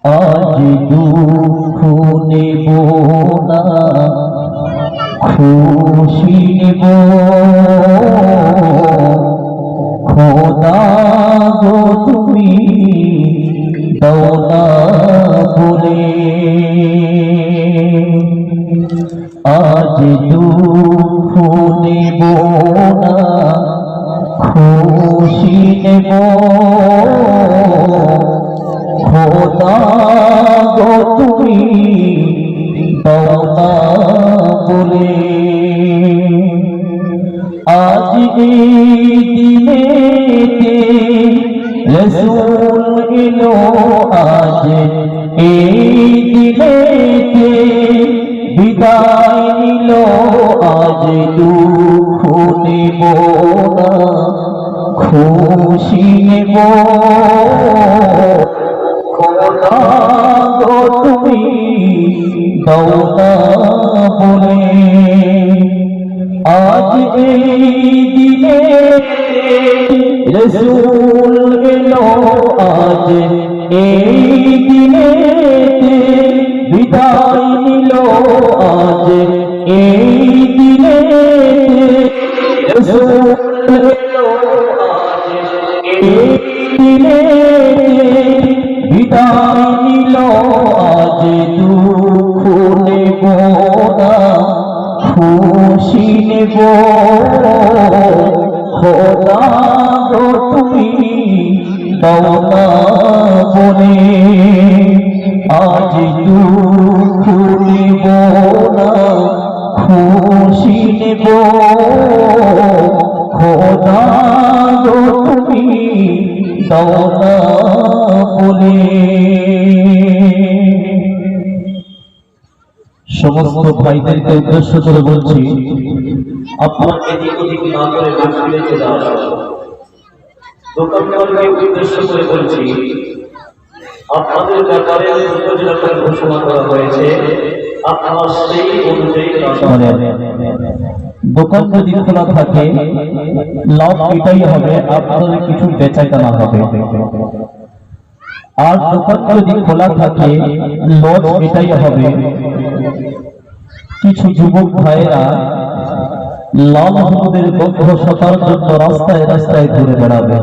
আজ দুঃখ নেব না, খুশি নেব। খোদা গো তুমি দাও না বলে, আজ দুঃখ নেব না, খুশি নেব। খোদা গো তুমি দাও না বলে, আজ এই দিনেতে রসূল এলো, আজ এই দিনেতে বিদায় নিল। আজ দুঃখ নেব না, খুশি নেব। খোদা গো তুমি দাও না বলে, আজ এই দিনে রসূল এলো, আজ এই দিনে বিদায় নিল। আজ এই দিনে রসূল এলো, আজ এই দিনে বিদায় নিল। আজ দুঃখ নেব না, খুশি নেব। খোদা গো তুমি দাও না বলে, আজ দুঃখ নেব না, খুশি নেব। খোদা গো তুমি দাও না বলে। সমস্ত ভাইদেরকে উদ্দেশ্য করে বলছি, আপনার এদিক ওদিক না করে মাহফিলে চলে আসুন। দোকানদারকে উদ্দেশ্য করে বলছি, আপনাদের ব্যাপারে উপজেলা ঘোষণা করা হয়েছে, আপনারা সেই অনুযায়ী দোকান যদি খোলা থাকে লাভ এটাই হবে, আপনাদের কিছু বেচা কেনা হবে। আর দোকান যদি খোলা থাকে লস এটাই হবে, কিছু যুবক ভাইয়েরা লাল হলুদের গন্ধ শোকার জন্য রাস্তায় রাস্তায় ঘুরে বেড়াবে।